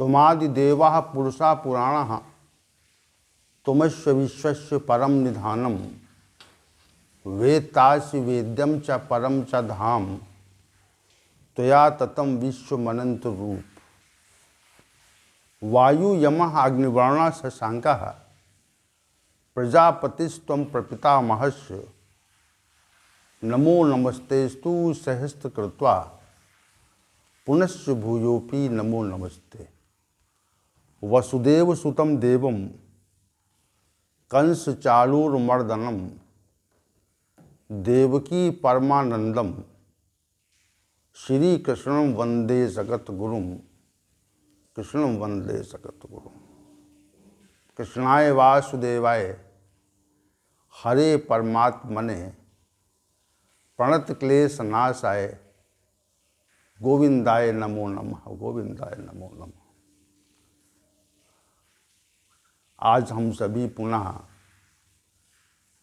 तुमादिदेवाः पुरुषा पुराणः तुमस्य विश्वस्य परम निधानम वेत्तासि वेद्यम च परम च धाम त्वया ततम विश्वमनंत रूप। वायु यमः अग्निवर्णः शशांकः प्रजापतिस्त्वं प्रपितामहस्य नमो नमस्तेस्तु सहस्रकृत्वा पुनश्च भूयोऽपि नमो नमस्ते। वसुदेव सुतं देवं कंस चाणूरमर्दनम देवकी परमानंदम श्री कृष्णं वंदे जगद्गुरुं कृष्णं वंदे जगद्गुरुं। कृष्णाय वासुदेवाय हरे परमात्मने प्रणत क्लेश नाशाय गोविंदाय नमो नमः गोविंदाय नमो नमः। आज हम सभी पुनः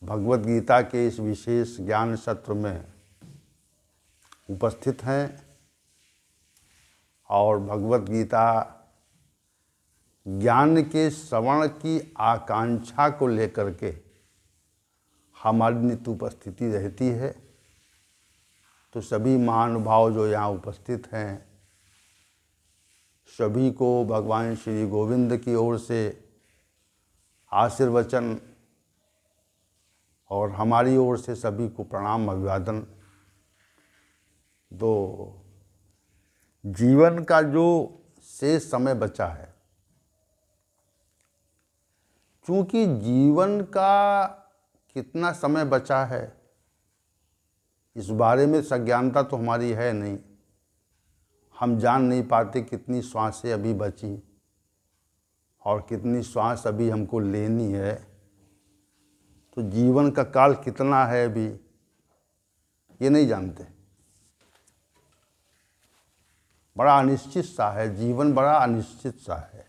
भगवत गीता के इस विशेष ज्ञान सत्र में उपस्थित हैं और भगवत गीता ज्ञान के श्रवण की आकांक्षा को लेकर के हमारी नित्य उपस्थिति रहती है। तो सभी महानुभाव जो यहाँ उपस्थित हैं सभी को भगवान श्री गोविंद की ओर से आशीर्वचन और हमारी ओर से सभी को प्रणाम अभिवादन। तो जीवन का जो शेष समय बचा है, चूँकि जीवन का कितना समय बचा है इस बारे में सज्ञानता तो हमारी है नहीं। हम जान नहीं पाते कितनी श्वासें अभी बची और कितनी श्वास अभी हमको लेनी है। तो जीवन का काल कितना है अभी ये नहीं जानते। बड़ा अनिश्चित सा है जीवन, बड़ा अनिश्चित सा है।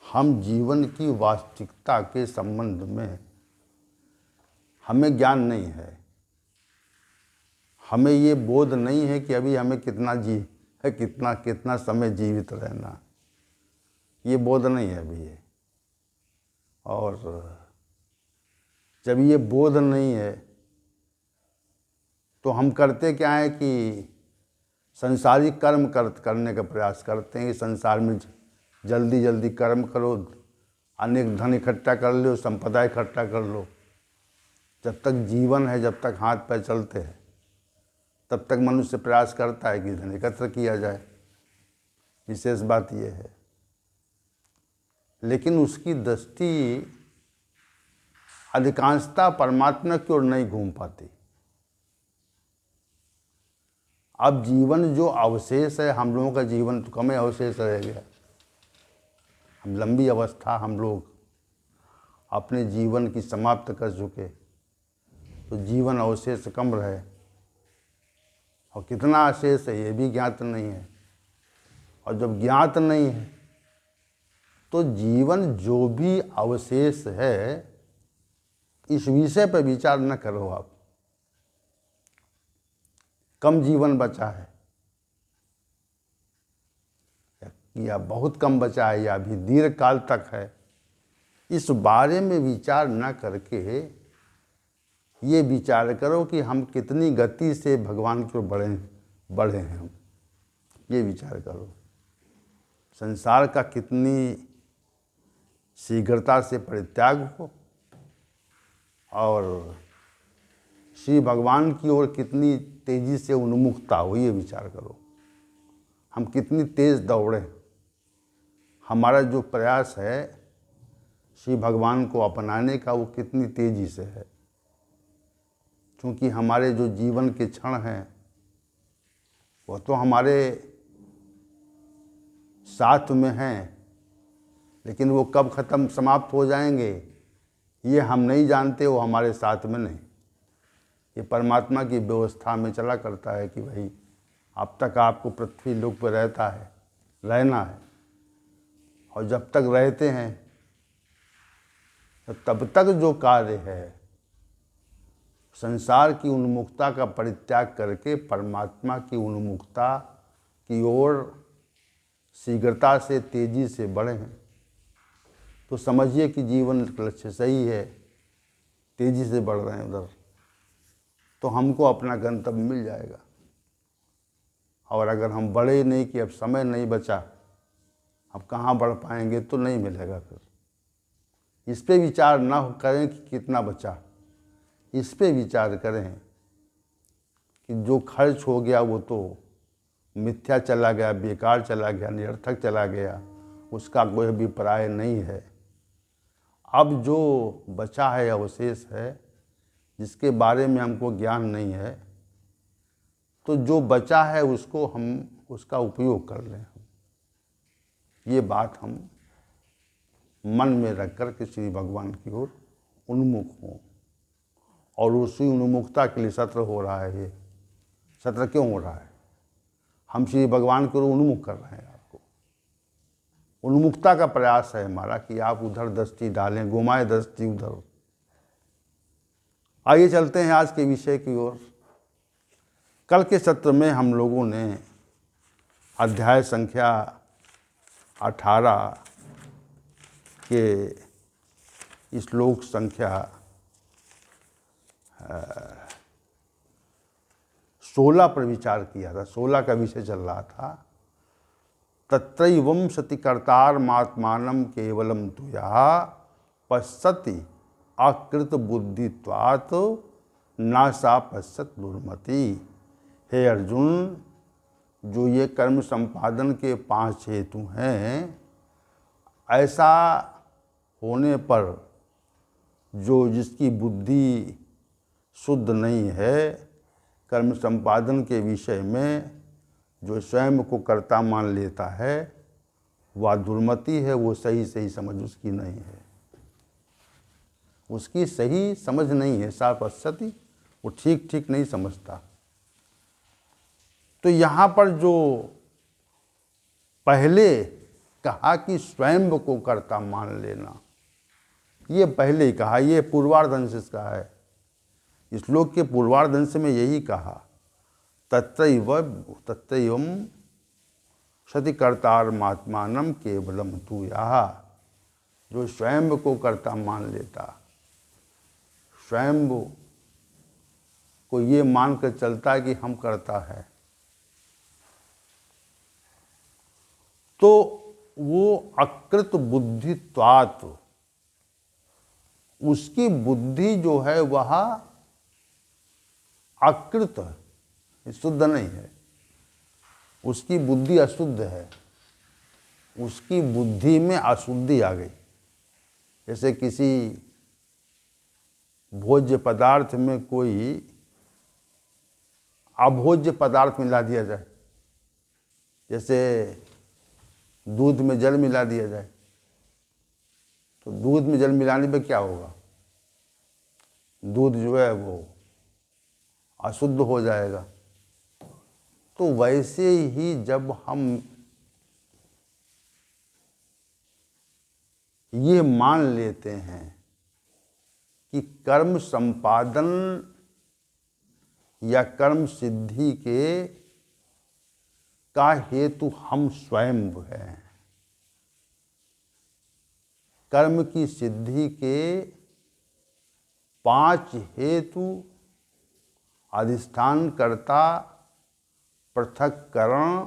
हम जीवन की वास्तविकता के संबंध में हमें ज्ञान नहीं है। हमें ये बोध नहीं है कि अभी हमें कितना समय जीवित रहना, ये बोध नहीं है अभी ये। और जब ये बोध नहीं है तो हम करते क्या है कि संसारिक कर्म करने का प्रयास करते हैं कि संसार में जल्दी जल्दी कर्म करो, अनेक धन इकट्ठा कर लो, संपदा इकट्ठा कर लो। जब तक जीवन है, जब तक हाथ पैर चलते हैं, तब तक मनुष्य प्रयास करता है कि धन एकत्र किया जाए। विशेष बात यह है, लेकिन उसकी दृष्टि अधिकांशता परमात्मा की ओर नहीं घूम पाती। अब जीवन जो अवशेष है, हम लोगों का जीवन तो कम ही अवशेष रह गया। हम लंबी अवस्था हम लोग अपने जीवन की समाप्त कर चुके, तो जीवन अवशेष कम रहे और कितना अवशेष है ये भी ज्ञात नहीं है। और जब ज्ञात नहीं है तो जीवन जो भी अवशेष है इस विषय पर विचार न करो आप। कम जीवन बचा है या बहुत कम बचा है या अभी दीर्घ काल तक है, इस बारे में विचार न करके ये विचार करो कि हम कितनी गति से भगवान की ओर बढ़े हैं। हम ये विचार करो संसार का कितनी शीघ्रता से परित्याग हो और श्री भगवान की ओर कितनी तेजी से उन्मुखता हो, ये विचार करो। हम कितनी तेज दौड़े, हमारा जो प्रयास है श्री भगवान को अपनाने का वो कितनी तेजी से है। क्योंकि हमारे जो जीवन के क्षण हैं वो तो हमारे साथ में हैं, लेकिन वो कब ख़त्म समाप्त हो जाएंगे ये हम नहीं जानते। वो हमारे साथ में नहीं, ये परमात्मा की व्यवस्था में चला करता है कि भाई अब तक आपको पृथ्वी लोक पर रहना है और जब तक रहते हैं तो तब तक जो कार्य है संसार की उन्मुखता का परित्याग करके परमात्मा की उन्मुखता की ओर शीघ्रता से, तेजी से बढ़ें तो समझिए कि जीवन का लक्ष्य सही है, तेजी से बढ़ रहे हैं उधर, तो हमको अपना गंतव्य मिल जाएगा। और अगर हम बढ़े नहीं कि अब समय नहीं बचा, अब कहाँ बढ़ पाएंगे, तो नहीं मिलेगा फिर। इस पे विचार ना करें कि कितना बचा, इस पे विचार करें कि जो खर्च हो गया वो तो मिथ्या चला गया, बेकार चला गया, निरर्थक चला गया, उसका कोई अभिप्राय नहीं है। अब जो बचा है, अवशेष है, जिसके बारे में हमको ज्ञान नहीं है, तो जो बचा है उसको हम उसका उपयोग कर लें। ये बात हम मन में रख कर के श्री भगवान की ओर उन्मुख हों। और उसी उन्मुखता के लिए सत्र हो रहा है। ये सत्र क्यों हो रहा है? हम श्री भगवान की ओर उन्मुख कर रहे हैं। आपको उन्मुखता का प्रयास है हमारा कि आप उधर दृष्टि डालें, घुमाएं दृष्टि उधर। आइए चलते हैं आज के विषय की ओर। कल के सत्र में हम लोगों ने अध्याय संख्या 18 के श्लोक संख्या 16 पर विचार किया था। 16 का विषय चल रहा था, तत्रैवं सति कर्तारमात्मानं केवलं तुया पश्यति अकृत बुद्धित्वात् न सा पश्यत दुर्मति। हे अर्जुन, जो ये कर्म संपादन के 5 हेतु हैं, ऐसा होने पर जो जिसकी बुद्धि शुद्ध नहीं है, कर्म संपादन के विषय में जो स्वयं को कर्ता मान लेता है, वह दुर्मति है। वो सही समझ उसकी नहीं है, उसकी सही समझ नहीं है। सा पश्यति, वो ठीक नहीं समझता। तो यहाँ पर जो पहले कहा कि स्वयं को कर्ता मान लेना, ये पहले ही कहा, ये पूर्वार्ध का है। इस श्लोक के पूर्वार्ध में यही कहा, तत्रैवं सति कर्तारमात्मानं केवलं तुया। जो स्वयं को कर्ता मान लेता, स्वयं को ये मान कर चलता है कि हम कर्ता है, तो वो अकृत बुद्धित्वात्, उसकी बुद्धि जो है वह अकृत है, शुद्ध नहीं है। उसकी बुद्धि अशुद्ध है, उसकी बुद्धि में अशुद्धि आ गई। जैसे किसी भोज्य पदार्थ में कोई अभोज्य पदार्थ मिला दिया जाए, जैसे दूध में जल मिला दिया जाए, तो दूध में जल मिलाने पे क्या होगा? दूध जो है वो अशुद्ध हो जाएगा। तो वैसे ही जब हम ये मान लेते हैं कि कर्म संपादन या कर्म सिद्धि का हेतु हम स्वयं हैं, कर्म की सिद्धि के 5 हेतु अधिष्ठान कर्ता, पृथक्करण,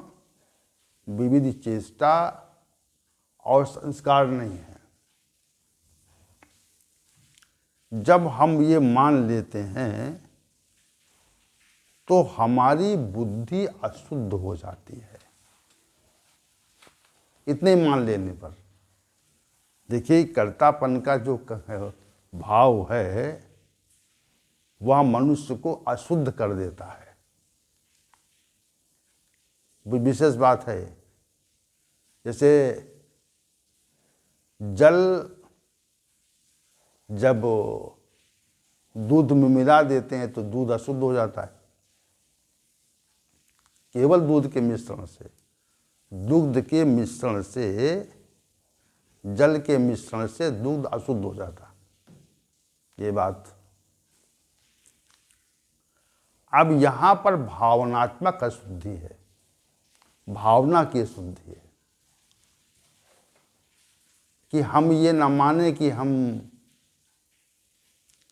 विविध चेष्टा और संस्कार नहीं है। जब हम ये मान लेते हैं तो हमारी बुद्धि अशुद्ध हो जाती है। इतने मान लेने पर देखिए, कर्तापन का जो भाव है वह मनुष्य को अशुद्ध कर देता है। विशेष बात है। जैसे जल जब दूध में मिला देते हैं तो दूध अशुद्ध हो जाता है। केवल दूध के मिश्रण से, दुग्ध के मिश्रण से, जल के मिश्रण से दूध अशुद्ध हो जाता। ये बात। अब यहाँ पर भावनात्मक अशुद्धि है, भावना की अशुद्धि है। कि हम ये न माने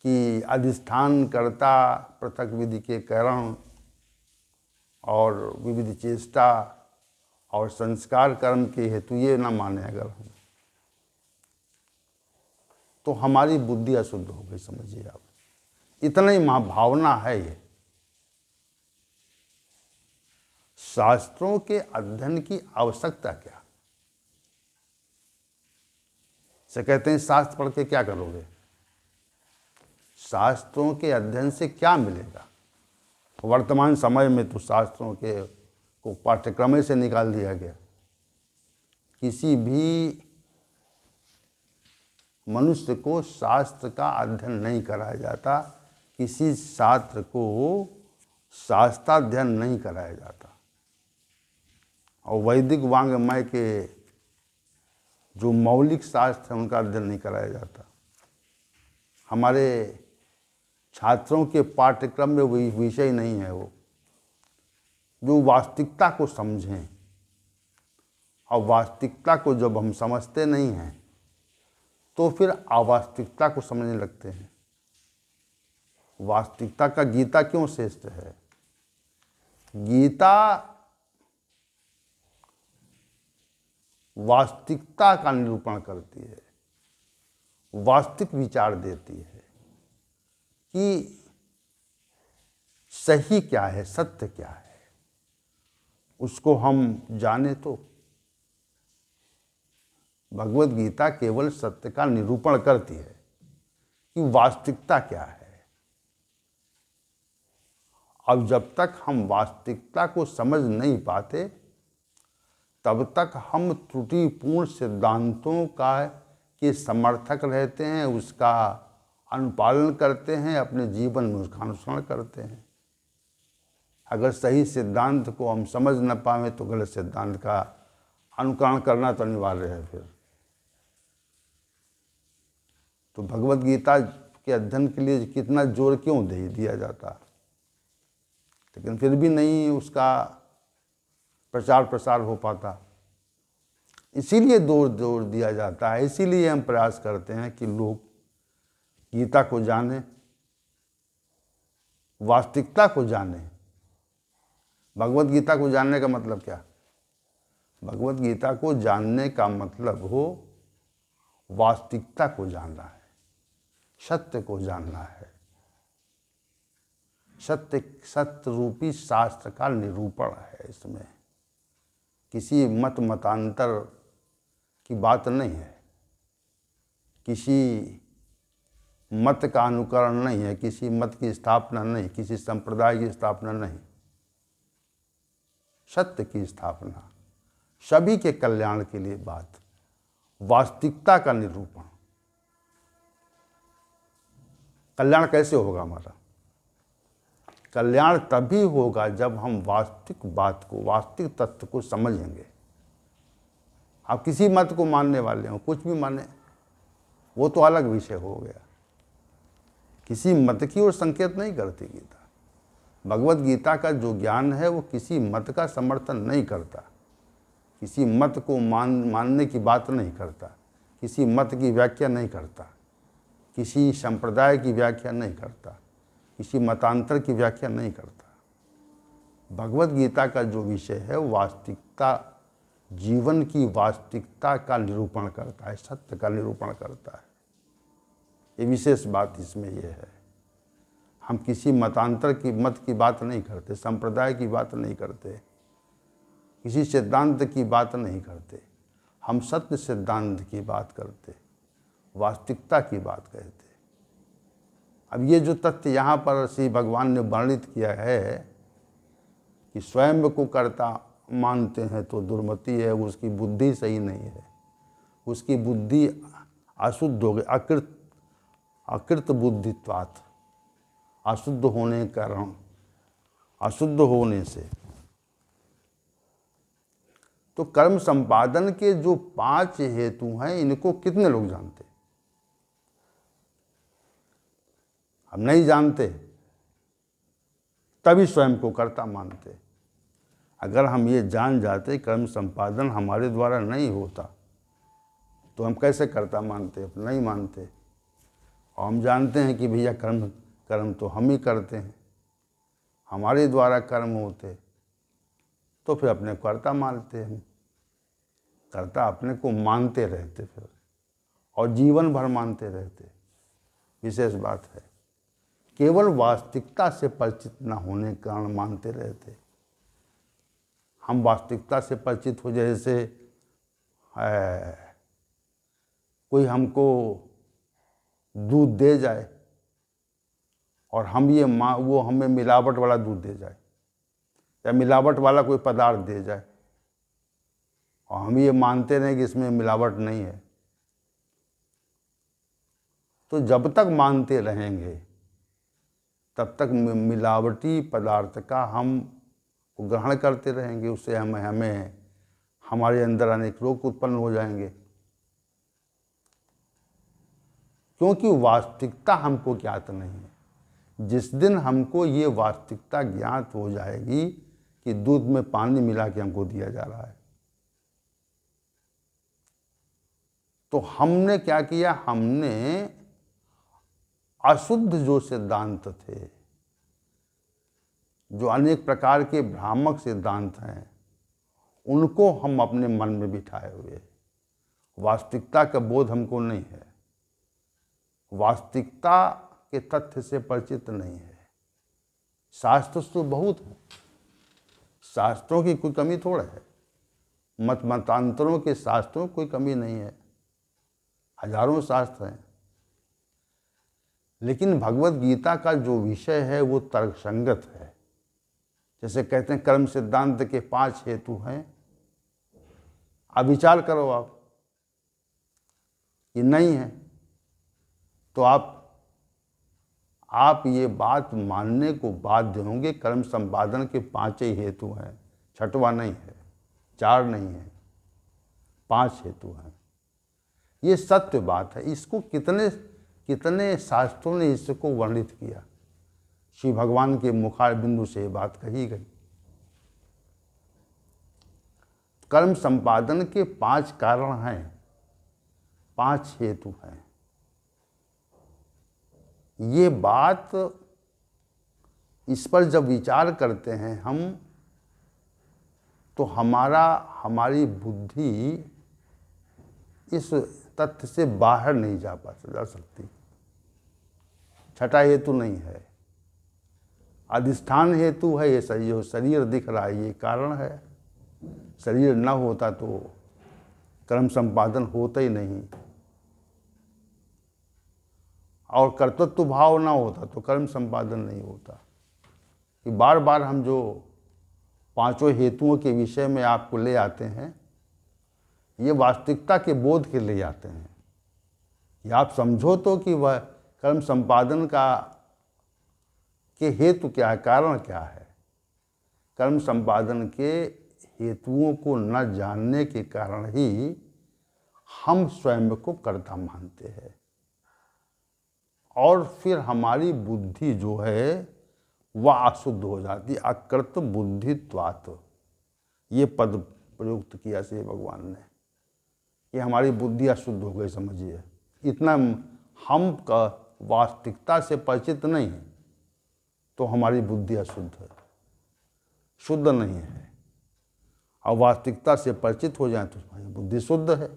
कि अधिष्ठान कर्ता पृथक विधि के कारण और विविध चेष्टा और संस्कार कर्म के हेतु ये न माने अगर हम, तो हमारी बुद्धि अशुद्ध हो गई, समझिए आप। इतना ही महाभावना है ये। शास्त्रों के अध्ययन की आवश्यकता क्या? से कहते हैं शास्त्र पढ़ के क्या करोगे? शास्त्रों के अध्ययन से क्या मिलेगा? वर्तमान समय में तो शास्त्रों के को पाठ्यक्रम से निकाल दिया गया। किसी भी मनुष्य को शास्त्र का अध्ययन नहीं कराया जाता, किसी छात्र को शास्त्राध्ययन नहीं कराया जाता, और वैदिक वांग्मय के जो मौलिक शास्त्र हैं उनका अध्ययन नहीं कराया जाता। हमारे छात्रों के पाठ्यक्रम में वही विषय नहीं है वो जो वास्तविकता को समझें, और वास्तविकता को जब हम समझते नहीं हैं तो फिर अवास्तविकता को समझने लगते हैं। वास्तविकता का गीता क्यों श्रेष्ठ है? गीता वास्तविकता का निरूपण करती है, वास्तविक विचार देती है कि सही क्या है, सत्य क्या है, उसको हम जाने। तो भगवत गीता केवल सत्य का निरूपण करती है कि वास्तविकता क्या है। अब जब तक हम वास्तविकता को समझ नहीं पाते तब तक हम त्रुटिपूर्ण सिद्धांतों के समर्थक रहते हैं, उसका अनुपालन करते हैं, अपने जीवन में उसका अनुसरण करते हैं। अगर सही सिद्धांत को हम समझ न पाएं तो गलत सिद्धांत का अनुकरण करना तो अनिवार्य है फिर। तो भगवत गीता के अध्ययन के लिए कितना जोर क्यों दे दिया जाता, लेकिन फिर भी नहीं उसका प्रचार प्रसार हो पाता। इसीलिए जोर दिया जाता है, इसीलिए हम प्रयास करते हैं कि लोग गीता को जानें, वास्तविकता को जानें। भगवत गीता को जानने का मतलब क्या? भगवत गीता को जानने का मतलब हो वास्तविकता को जानना है, सत्य को जानना है। सत्य रूपी शास्त्र का निरूपण है इसमें। किसी मतांतर की बात नहीं है, किसी मत का अनुकरण नहीं है, किसी मत की स्थापना नहीं, किसी संप्रदाय की स्थापना नहीं। सत्य की स्थापना, सभी के कल्याण के लिए बात, वास्तविकता का निरूपण। कल्याण कैसे होगा हमारा? कल्याण तभी होगा जब हम वास्तविक बात को, वास्तविक तत्व को समझेंगे। आप किसी मत को मानने वाले हो, कुछ भी माने, वो तो अलग विषय हो गया। किसी मत की ओर संकेत नहीं करती गीता। भगवत गीता का जो ज्ञान है वो किसी मत का समर्थन नहीं करता, किसी मत को मानने की बात नहीं करता, किसी मत की व्याख्या नहीं करता, किसी संप्रदाय की व्याख्या नहीं करता, किसी मतांतर की व्याख्या नहीं करता। भगवत गीता का जो विषय है वो वास्तविकता, जीवन की वास्तविकता का निरूपण करता है, सत्य का निरूपण करता है। ये विशेष बात इसमें यह है। हम किसी मतांतर की मत की बात नहीं करते, संप्रदाय की बात नहीं करते, किसी सिद्धांत की बात नहीं करते। हम सत्य सिद्धांत की बात करते, वास्तविकता की बात कहते। अब ये जो तथ्य यहाँ पर श्री भगवान ने वर्णित किया है कि स्वयं को कर्ता मानते हैं तो दुर्मति है, उसकी बुद्धि सही नहीं है, उसकी बुद्धि अशुद्ध हो गई, अकृत बुद्धित्वात्, अशुद्ध होने के कारण, अशुद्ध होने से। तो कर्म संपादन के जो 5 हेतु हैं इनको कितने लोग जानते? हम नहीं जानते, तभी स्वयं को कर्ता मानते। अगर हम ये जान जाते कर्म संपादन हमारे द्वारा नहीं होता, तो हम कैसे कर्ता मानते? अपना नहीं मानते। और हम जानते हैं कि भैया कर्म कर्म तो हम ही करते हैं, हमारे द्वारा कर्म होते, तो फिर अपने कर्ता मानते हम। कर्ता अपने को मानते रहते फिर, और जीवन भर मानते रहते। विशेष बात है, केवल वास्तविकता से परिचित न होने के कारण मानते रहते। हम वास्तविकता से परिचित हो, जैसे कोई हमको दूध दे जाए और हम ये वो हमें मिलावट वाला दूध दे जाए, या मिलावट वाला कोई पदार्थ दे जाए, और हम ये मानते रहें कि इसमें मिलावट नहीं है, तो जब तक मानते रहेंगे तब तक मिलावटी पदार्थ का हम ग्रहण करते रहेंगे। उससे हमें हमारे अंदर अनेक रोग उत्पन्न हो जाएंगे, क्योंकि वास्तविकता हमको ज्ञात नहीं है। जिस दिन हमको ये वास्तविकता ज्ञात हो जाएगी कि दूध में पानी मिला के हमको दिया जा रहा है, तो हमने क्या किया? हमने अशुद्ध जो सिद्धांत थे, जो अनेक प्रकार के भ्रामक सिद्धांत हैं, उनको हम अपने मन में बिठाए हुए। वास्तविकता का बोध हमको नहीं है, वास्तविकता के तथ्य से परिचित नहीं है। शास्त्र तो बहुत है, शास्त्रों की कोई कमी थोड़ा है, मतांतरों के शास्त्रों कोई कमी नहीं है, हजारों शास्त्र हैं। लेकिन भगवत गीता का जो विषय है वो तर्कसंगत है। जैसे कहते हैं कर्म सिद्धांत के 5 हेतु हैं, अब विचार करो आप, ये नहीं है तो आप ये बात मानने को बाध्य होंगे। कर्म संपादन के 5 ही हेतु हैं, 6वां नहीं है, 4 नहीं है, 5 हेतु हैं। ये सत्य बात है। इसको कितने शास्त्रों ने इसको वर्णित किया। श्री भगवान के मुखार बिंदु से ये बात कही गई। कर्म संपादन के 5 कारण हैं, 5 हेतु हैं। ये बात, इस पर जब विचार करते हैं हम, तो हमारी बुद्धि इस तथ्य से बाहर नहीं जा सकती। 6ठा हेतु नहीं है, अधिष्ठान हेतु है। ये शरीर दिख रहा है, ये कारण है। शरीर न होता तो कर्म संपादन होता ही नहीं, और कर्तृत्व भाव ना होता तो कर्म संपादन नहीं होता। कि बार बार हम जो 5 हेतुओं के विषय में आपको ले आते हैं, ये वास्तविकता के बोध के ले आते हैं कि आप समझो तो कि वह कर्म संपादन के हेतु क्या है, कारण क्या है। कर्म संपादन के हेतुओं को न जानने के कारण ही हम स्वयं को कर्ता मानते हैं, और फिर हमारी बुद्धि जो है वह अशुद्ध हो जाती है। अकृत बुद्धित्वात्, ये पद प्रयुक्त किया श्री भगवान ने, कि हमारी बुद्धि अशुद्ध हो गई। समझिए, इतना हम का वास्तविकता से परिचित नहीं है तो हमारी बुद्धि अशुद्ध है, शुद्ध नहीं है। और वास्तविकता से परिचित हो जाए तो हमारी बुद्धि शुद्ध है,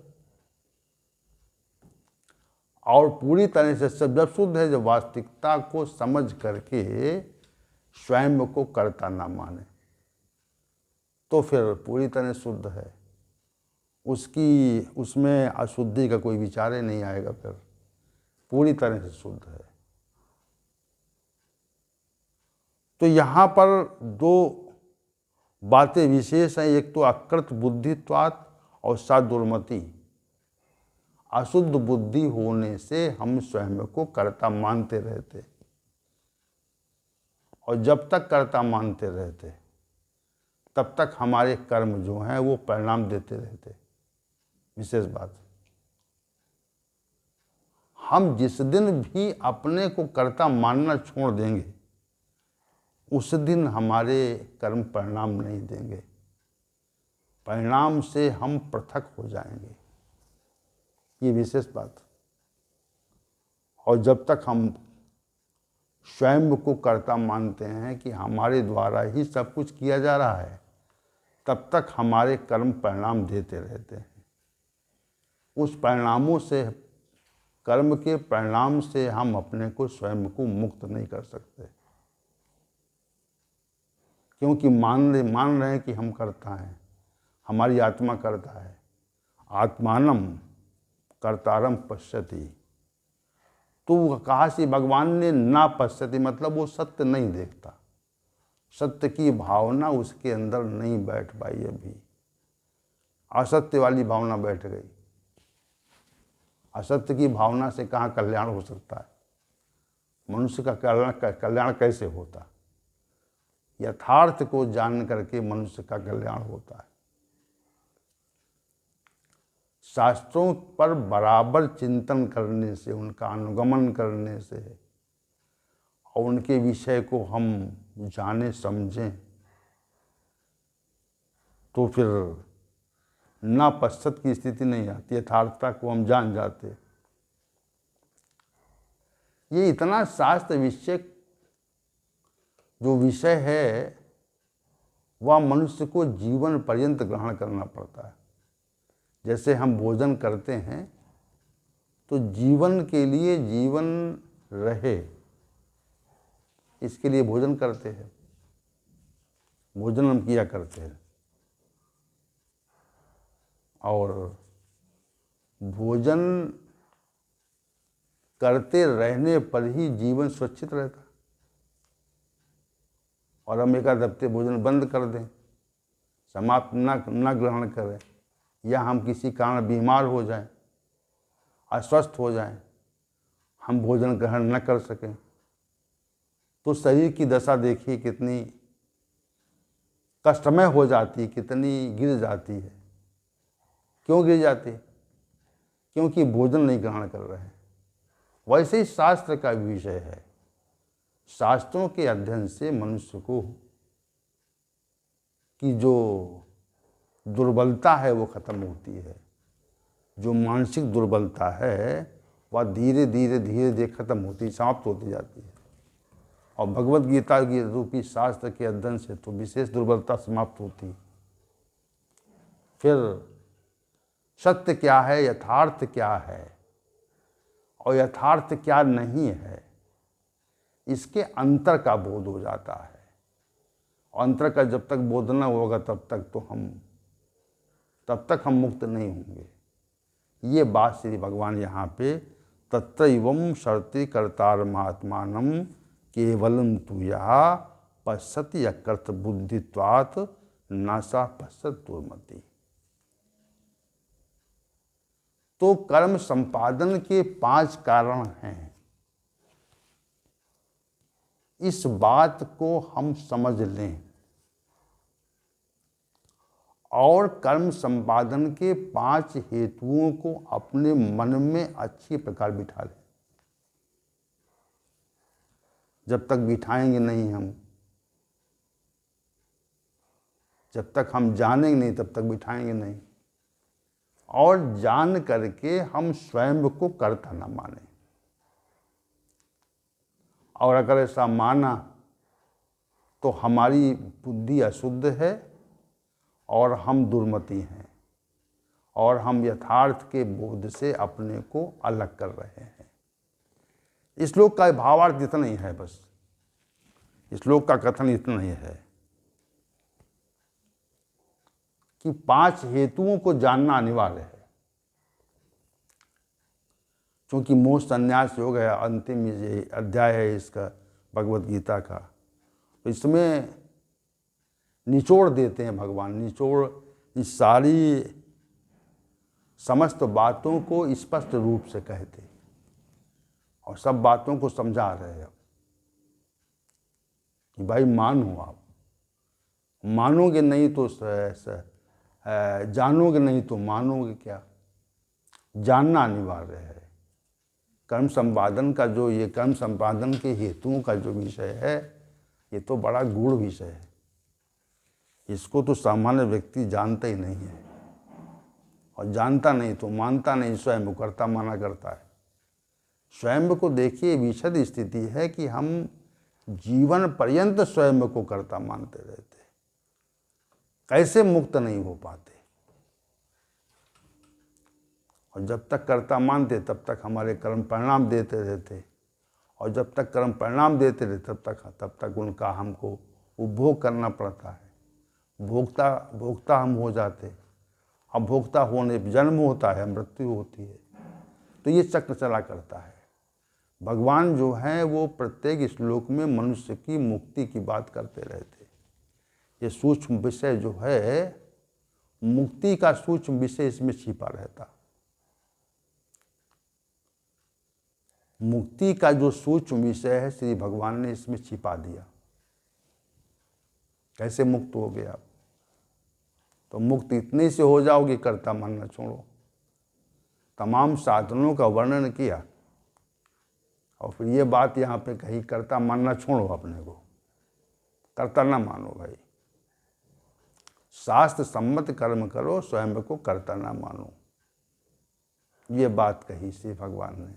और पूरी तरह से सब जब शुद्ध है, जब वास्तविकता को समझ करके स्वयं को कर्ता ना माने, तो फिर पूरी तरह शुद्ध है। उसमें अशुद्धि का कोई विचार ही नहीं आएगा, फिर पूरी तरह से शुद्ध है। तो यहाँ पर 2 बातें विशेष हैं। एक तो अकृत बुद्धित्वात् और सादुर्मति। अशुद्ध बुद्धि होने से हम स्वयं को कर्ता मानते रहते, और जब तक कर्ता मानते रहते तब तक हमारे कर्म जो हैं वो परिणाम देते रहते। विशेष बात, हम जिस दिन भी अपने को कर्ता मानना छोड़ देंगे, उस दिन हमारे कर्म परिणाम नहीं देंगे, परिणाम से हम पृथक हो जाएंगे। ये विशेष बात। और जब तक हम स्वयं को कर्ता मानते हैं कि हमारे द्वारा ही सब कुछ किया जा रहा है, तब तक हमारे कर्म परिणाम देते रहते हैं। उस परिणामों से, कर्म के परिणाम से हम अपने को स्वयं को मुक्त नहीं कर सकते, क्योंकि मान रहे हैं कि हम कर्ता हैं, हमारी आत्मा करता है। आत्मानम कर्तारम पश्यति। तो कहा कि भगवान ने ना पश्यति मतलब वो सत्य नहीं देखता, सत्य की भावना उसके अंदर नहीं बैठ पाई अभी, असत्य वाली भावना बैठ गई। असत्य की भावना से कहाँ कल्याण हो सकता है? मनुष्य का कल्याण कैसे होता? यथार्थ को जान करके मनुष्य का कल्याण होता है। शास्त्रों पर बराबर चिंतन करने से, उनका अनुगमन करने से और उनके विषय को हम जाने समझें तो फिर ना पश्चात की स्थिति नहीं आती, यथार्थता को हम जान जाते। ये इतना शास्त्र विषय जो विषय है वह मनुष्य को जीवन पर्यंत ग्रहण करना पड़ता है। जैसे हम भोजन करते हैं तो जीवन के लिए, जीवन रहे इसके लिए भोजन करते हैं, भोजन हम किया करते हैं। और भोजन करते रहने पर ही जीवन सुरक्षित रहता। और हम एक आध हफ्ते भोजन बंद कर दें, समाप्त न ग्रहण करें, या हम किसी कारण बीमार हो जाएं, अस्वस्थ हो जाएं, हम भोजन ग्रहण न कर सकें, तो शरीर की दशा देखिए कितनी कष्टमय हो जाती है, कितनी गिर जाती है। क्यों गिर जाती है? क्योंकि भोजन नहीं ग्रहण कर रहे हैं। वैसे ही शास्त्र का विषय है। शास्त्रों के अध्ययन से मनुष्य को की जो दुर्बलता है वो खत्म होती है। जो मानसिक दुर्बलता है वह धीरे धीरे खत्म होती, समाप्त होती जाती है। और भगवत गीता की रूपी शास्त्र के अध्ययन से तो विशेष दुर्बलता समाप्त होती। फिर सत्य क्या है, यथार्थ क्या है और यथार्थ क्या नहीं है, इसके अंतर का बोध हो जाता है। अंतर का जब तक बोध न होगा तब तक हम मुक्त नहीं होंगे। ये बात श्री भगवान यहाँ पे तत्रैवं शर्ति कर्तारमात्मानं केवलं तु यः पश्यति यकृत बुद्धित्वात् नासा पश्यत दुर्मति। तो कर्म संपादन के 5 कारण हैं। इस बात को हम समझ लें और कर्म संपादन के 5 हेतुओं को अपने मन में अच्छी प्रकार बिठा लें। जब तक बिठाएंगे नहीं हम, जब तक हम जानेंगे नहीं तब तक बिठाएंगे नहीं। और जान करके हम स्वयं को कर्ता न माने। और अगर ऐसा माना तो हमारी बुद्धि अशुद्ध है और हम दुर्मति हैं और हम यथार्थ के बोध से अपने को अलग कर रहे हैं। इस श्लोक का भावार्थ इतना ही है, बस इस श्लोक का कथन इतना ही है कि 5 हेतुओं को जानना अनिवार्य है। क्योंकि मोक्ष संन्यास योग है, अंतिम ये अध्याय है इसका भगवत गीता का, तो इसमें निचोड़ देते हैं भगवान। निचोड़ इस सारी समस्त बातों को स्पष्ट रूप से कहते और सब बातों को समझा रहे हैं कि भाई मानो, आप मानोगे नहीं तो जानोगे नहीं तो मानोगे क्या? जानना अनिवार्य है। कर्म संपादन का जो ये कर्म संपादन के हेतुओं का जो विषय है, ये तो बड़ा गूढ़ विषय है। इसको तो सामान्य व्यक्ति जानता ही नहीं है। और जानता नहीं तो मानता नहीं, स्वयं को कर्ता माना करता है। स्वयं को देखिए विशद स्थिति है कि हम जीवन पर्यंत स्वयं को कर्ता मानते रहते, कैसे मुक्त नहीं हो पाते। और जब तक कर्ता मानते तब तक हमारे कर्म परिणाम देते रहते, और जब तक कर्म परिणाम देते रहे तब तक उनका हमको उपभोग करना पड़ता है। भोक्ता हम हो जाते। अब भोक्ता होने पर जन्म होता है, मृत्यु होती है। तो ये चक्र चला करता है। भगवान जो हैं वो प्रत्येक श्लोक में मनुष्य की मुक्ति की बात करते रहते। ये सूक्ष्म विषय जो है, मुक्ति का सूक्ष्म विषय इसमें छिपा रहता। मुक्ति का जो सूक्ष्म विषय है श्री भगवान ने इसमें छिपा दिया। कैसे मुक्त हो गया? तो मुक्त इतने से हो जाओगे, कर्ता मानना छोड़ो। तमाम साधनों का वर्णन किया और फिर ये बात यहाँ पे कही, कर्ता मानना छोड़ो, अपने को कर्ता ना मानो भाई। शास्त्र सम्मत कर्म करो, स्वयं को कर्ता ना मानो। ये बात कही श्री भगवान ने।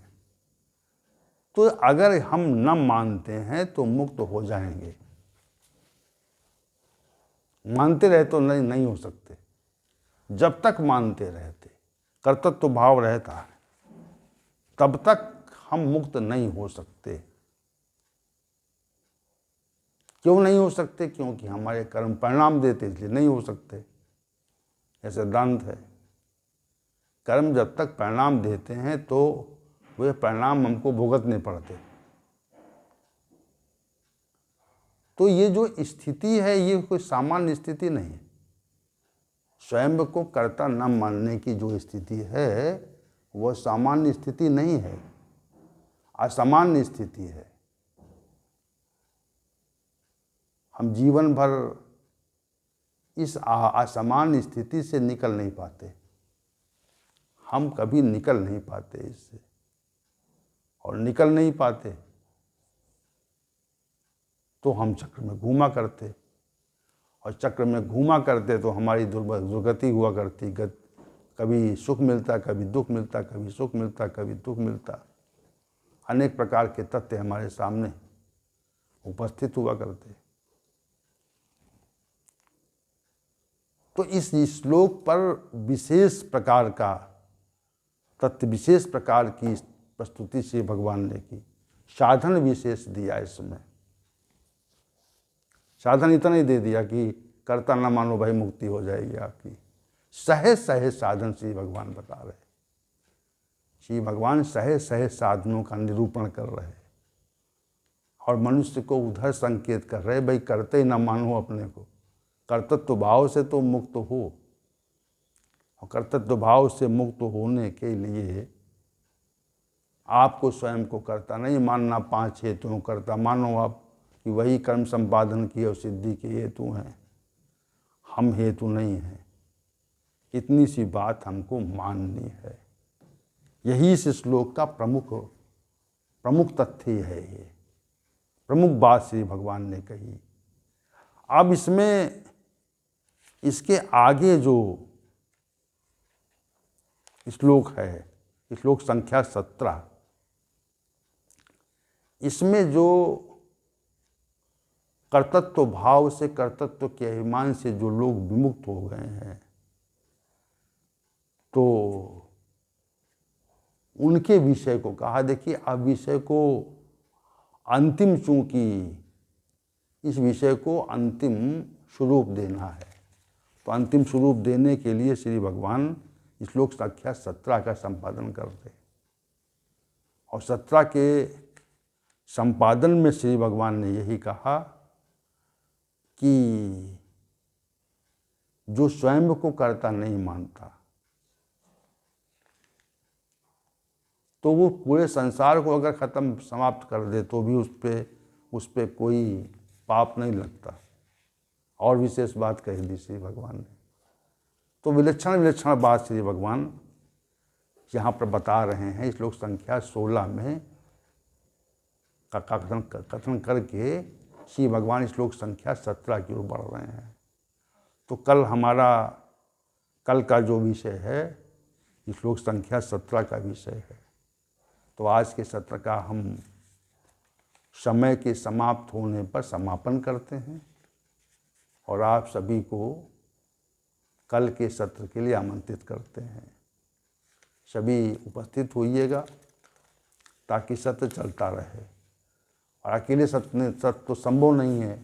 तो अगर हम न मानते हैं तो मुक्त हो जाएंगे। मानते रहे तो नहीं हो सकते। जब तक मानते रहते, कर्तृत्व भाव रहता है, तब तक हम मुक्त नहीं हो सकते। क्यों नहीं हो सकते? क्योंकि हमारे कर्म परिणाम देते, इसलिए नहीं हो सकते। ऐसा सिद्धांत है। कर्म जब तक परिणाम देते हैं तो वे परिणाम हमको भुगतने पड़ते। तो ये जो स्थिति है ये कोई सामान्य स्थिति नहीं है। स्वयं को कर्ता न मानने की जो स्थिति है वह सामान्य स्थिति नहीं है, असामान्य स्थिति है। हम जीवन भर इस असामान्य स्थिति से निकल नहीं पाते। हम कभी निकल नहीं पाते इससे, और निकल नहीं पाते तो हम चक्र में घूमा करते, और चक्र में घूमा करते तो हमारी दुर्गति हुआ करती। कभी सुख मिलता, कभी दुख मिलता, कभी सुख मिलता, कभी दुख मिलता। अनेक प्रकार के तथ्य हमारे सामने उपस्थित हुआ करते। तो इस श्लोक पर विशेष प्रकार का तथ्य, विशेष प्रकार की प्रस्तुति से भगवान ने की। साधन विशेष दिया इसमें। साधन इतना ही दे दिया कि कर्ता न मानो भाई, मुक्ति हो जाएगी आपकी। सहज सहज साधन श्री भगवान बता रहे। श्री भगवान सहज सहज साधनों का निरूपण कर रहे और मनुष्य को उधर संकेत कर रहे, भाई करते ही न मानो अपने को। कर्तृत्व भाव से तो मुक्त हो, और कर्तृत्व भाव से मुक्त होने के लिए आपको स्वयं को कर्ता नहीं मानना। 5 हेतुओं कर्ता मानो आप, कि वही कर्म संपादन की और सिद्धि के हेतु हैं, हम हेतु नहीं हैं। इतनी सी बात हमको माननी है। यही इस श्लोक का प्रमुख तथ्य है। ये प्रमुख बात श्री भगवान ने कही। अब इसमें इसके आगे जो श्लोक है, श्लोक संख्या 17, इसमें जो कर्तृत्व भाव से, कर्तृत्व के अभिमान से जो लोग विमुक्त हो गए हैं, तो उनके विषय को कहा। देखिए, अब विषय को अंतिम, चूंकि इस विषय को अंतिम स्वरूप देना है, तो अंतिम स्वरूप देने के लिए श्री भगवान श्लोक संख्या 17 का संपादन करते। और 17 के संपादन में श्री भगवान ने यही कहा कि जो स्वयं को कर्ता नहीं मानता, तो वो पूरे संसार को अगर खत्म समाप्त कर दे तो भी उस पे कोई पाप नहीं लगता। और विशेष बात कह दी श्री भगवान ने। तो विलक्षण बात श्री भगवान यहाँ पर बता रहे हैं। श्लोक संख्या 16 में का कथन करके श्री भगवान श्लोक संख्या 17 की ओर बढ़ रहे हैं। तो कल का जो विषय है ये श्लोक संख्या 17 का विषय है। तो आज के सत्र का हम समय के समाप्त होने पर समापन करते हैं और आप सभी को कल के सत्र के लिए आमंत्रित करते हैं। सभी उपस्थित होइएगा ताकि सत्र चलता रहे। और अकेले सत्र तो संभव नहीं है,